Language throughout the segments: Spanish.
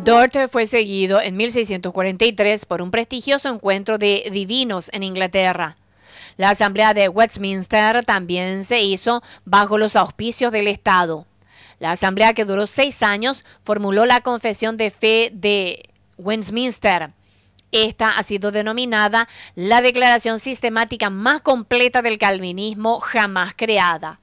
Dort fue seguido en 1643 por un prestigioso encuentro de divinos en Inglaterra. La Asamblea de Westminster también se hizo bajo los auspicios del Estado. La Asamblea, que duró 6 años, formuló la Confesión de Fe de Westminster. Esta ha sido denominada la declaración sistemática más completa del calvinismo jamás creada.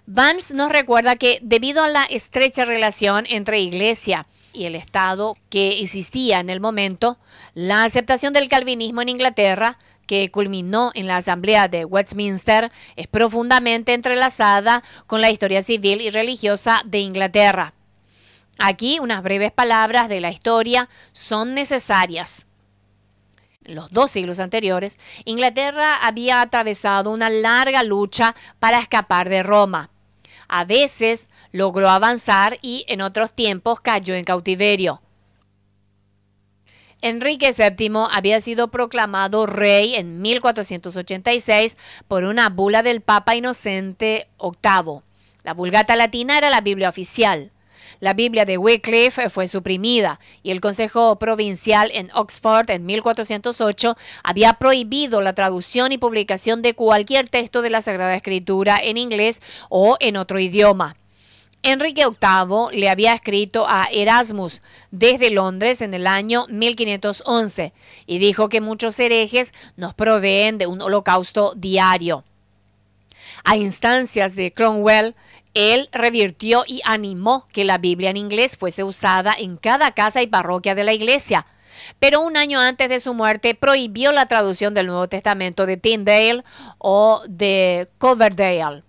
Vance nos recuerda que debido a la estrecha relación entre Iglesia y el Estado que existía en el momento, la aceptación del calvinismo en Inglaterra, que culminó en la Asamblea de Westminster, es profundamente entrelazada con la historia civil y religiosa de Inglaterra. Aquí unas breves palabras de la historia son necesarias. En los 2 siglos anteriores, Inglaterra había atravesado una larga lucha para escapar de Roma. A veces logró avanzar y en otros tiempos cayó en cautiverio. Enrique VII había sido proclamado rey en 1486 por una bula del Papa Inocente VIII. La Vulgata Latina era la Biblia oficial. La Biblia de Wycliffe fue suprimida y el Consejo Provincial en Oxford en 1408 había prohibido la traducción y publicación de cualquier texto de la Sagrada Escritura en inglés o en otro idioma. Enrique VIII le había escrito a Erasmus desde Londres en el año 1511 y dijo que muchos herejes nos proveen de un holocausto diario. A instancias de Cromwell, él revirtió y animó que la Biblia en inglés fuese usada en cada casa y parroquia de la iglesia, pero un año antes de su muerte prohibió la traducción del Nuevo Testamento de Tyndale o de Coverdale.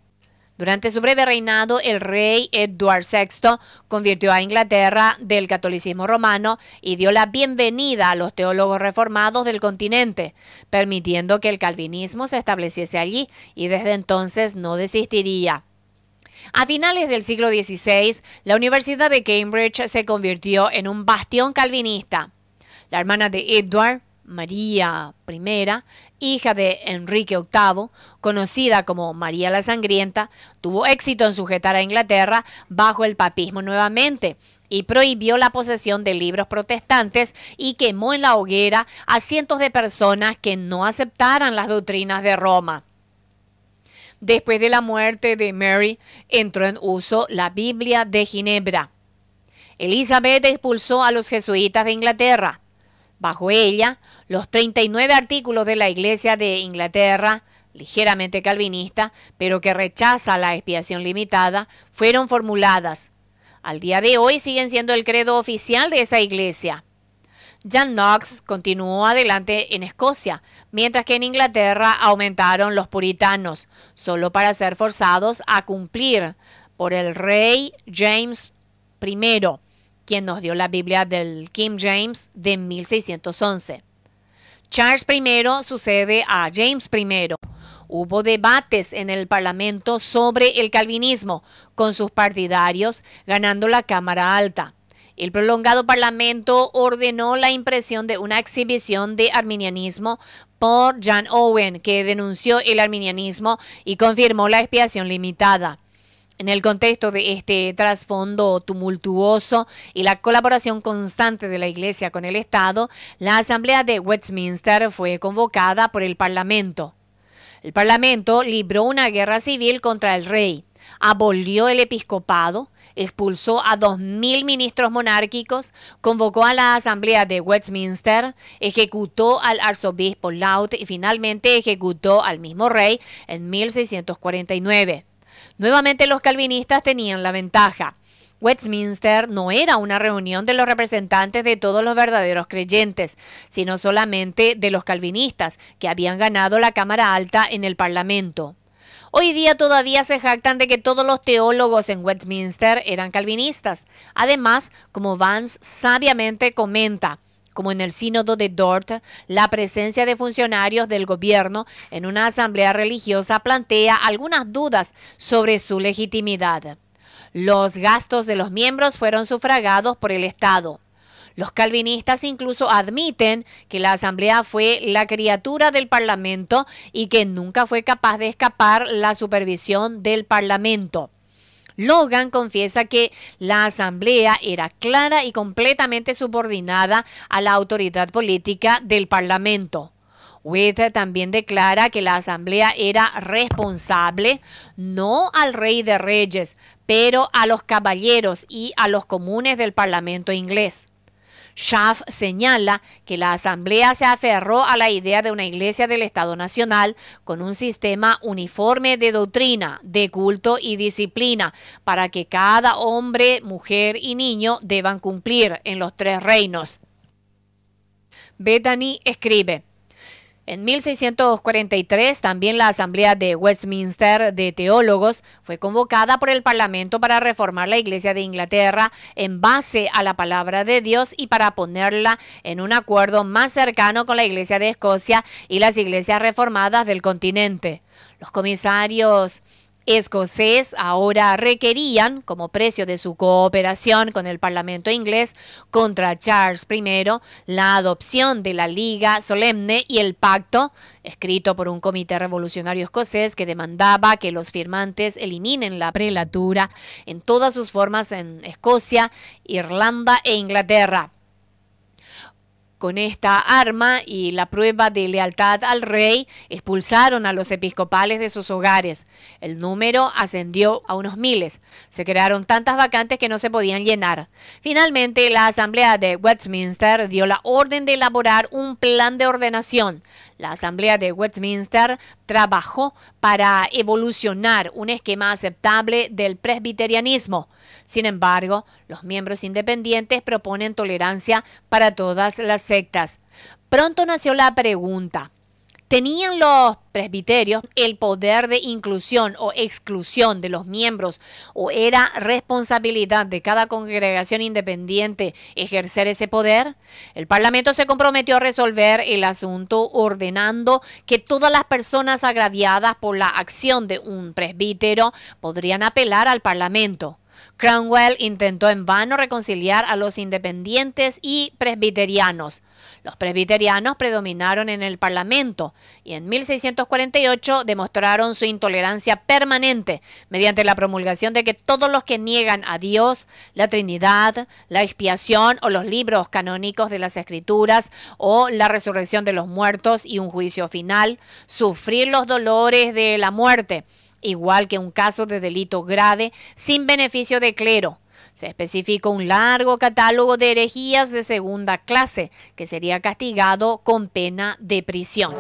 Durante su breve reinado, el rey Edward VI convirtió a Inglaterra del catolicismo romano y dio la bienvenida a los teólogos reformados del continente, permitiendo que el calvinismo se estableciese allí y desde entonces no desistiría. A finales del siglo XVI, la Universidad de Cambridge se convirtió en un bastión calvinista. La hermana de Edward, María I, hija de Enrique VIII, conocida como María la Sangrienta, tuvo éxito en sujetar a Inglaterra bajo el papismo nuevamente y prohibió la posesión de libros protestantes y quemó en la hoguera a cientos de personas que no aceptaran las doctrinas de Roma. Después de la muerte de Mary, entró en uso la Biblia de Ginebra. Elizabeth expulsó a los jesuitas de Inglaterra. Bajo ella, los 39 artículos de la Iglesia de Inglaterra, ligeramente calvinista, pero que rechaza la expiación limitada, fueron formuladas. Al día de hoy siguen siendo el credo oficial de esa iglesia. John Knox continuó adelante en Escocia, mientras que en Inglaterra aumentaron los puritanos, solo para ser forzados a cumplir por el rey James I, quien nos dio la Biblia del King James de 1611. Charles I sucede a James I. Hubo debates en el Parlamento sobre el calvinismo, con sus partidarios ganando la Cámara Alta. El prolongado Parlamento ordenó la impresión de una exhibición de arminianismo por John Owen, que denunció el arminianismo y confirmó la expiación limitada. En el contexto de este trasfondo tumultuoso y la colaboración constante de la Iglesia con el Estado, la Asamblea de Westminster fue convocada por el Parlamento. El Parlamento libró una guerra civil contra el rey, abolió el episcopado, expulsó a 2.000 ministros monárquicos, convocó a la Asamblea de Westminster, ejecutó al arzobispo Laud y finalmente ejecutó al mismo rey en 1649. Nuevamente los calvinistas tenían la ventaja. Westminster no era una reunión de los representantes de todos los verdaderos creyentes, sino solamente de los calvinistas que habían ganado la Cámara Alta en el Parlamento. Hoy día todavía se jactan de que todos los teólogos en Westminster eran calvinistas. Además, como Vance sabiamente comenta, como en el Sínodo de Dort, la presencia de funcionarios del gobierno en una asamblea religiosa plantea algunas dudas sobre su legitimidad. Los gastos de los miembros fueron sufragados por el Estado. Los calvinistas incluso admiten que la asamblea fue la criatura del Parlamento y que nunca fue capaz de escapar la supervisión del Parlamento. Logan confiesa que la asamblea era clara y completamente subordinada a la autoridad política del parlamento. Witt también declara que la asamblea era responsable no al rey de reyes, pero a los caballeros y a los comunes del parlamento inglés. Schaff señala que la asamblea se aferró a la idea de una iglesia del Estado Nacional con un sistema uniforme de doctrina, de culto y disciplina para que cada hombre, mujer y niño deban cumplir en los 3 reinos. Bethany escribe: en 1643, también la Asamblea de Westminster de Teólogos fue convocada por el Parlamento para reformar la Iglesia de Inglaterra en base a la palabra de Dios y para ponerla en un acuerdo más cercano con la Iglesia de Escocia y las iglesias reformadas del continente. Los comisarios escocés ahora requerían, como precio de su cooperación con el Parlamento inglés contra Charles I, la adopción de la Liga Solemne y el pacto, escrito por un comité revolucionario escocés que demandaba que los firmantes eliminen la prelatura en todas sus formas en Escocia, Irlanda e Inglaterra. Con esta arma y la prueba de lealtad al rey, expulsaron a los episcopales de sus hogares. El número ascendió a unos miles. Se crearon tantas vacantes que no se podían llenar. Finalmente, la Asamblea de Westminster dio la orden de elaborar un plan de ordenación. La Asamblea de Westminster trabajó para evolucionar un esquema aceptable del presbiterianismo. Sin embargo, los miembros independientes proponen tolerancia para todas las sectas. Pronto nació la pregunta: ¿tenían los presbiterios el poder de inclusión o exclusión de los miembros, o era responsabilidad de cada congregación independiente ejercer ese poder? El Parlamento se comprometió a resolver el asunto ordenando que todas las personas agraviadas por la acción de un presbítero podrían apelar al Parlamento. Cromwell intentó en vano reconciliar a los independientes y presbiterianos. Los presbiterianos predominaron en el Parlamento y en 1648 demostraron su intolerancia permanente mediante la promulgación de que todos los que niegan a Dios, la Trinidad, la expiación o los libros canónicos de las Escrituras o la resurrección de los muertos y un juicio final, sufrir los dolores de la muerte, igual que un caso de delito grave sin beneficio de clero. Se especificó un largo catálogo de herejías de segunda clase que sería castigado con pena de prisión.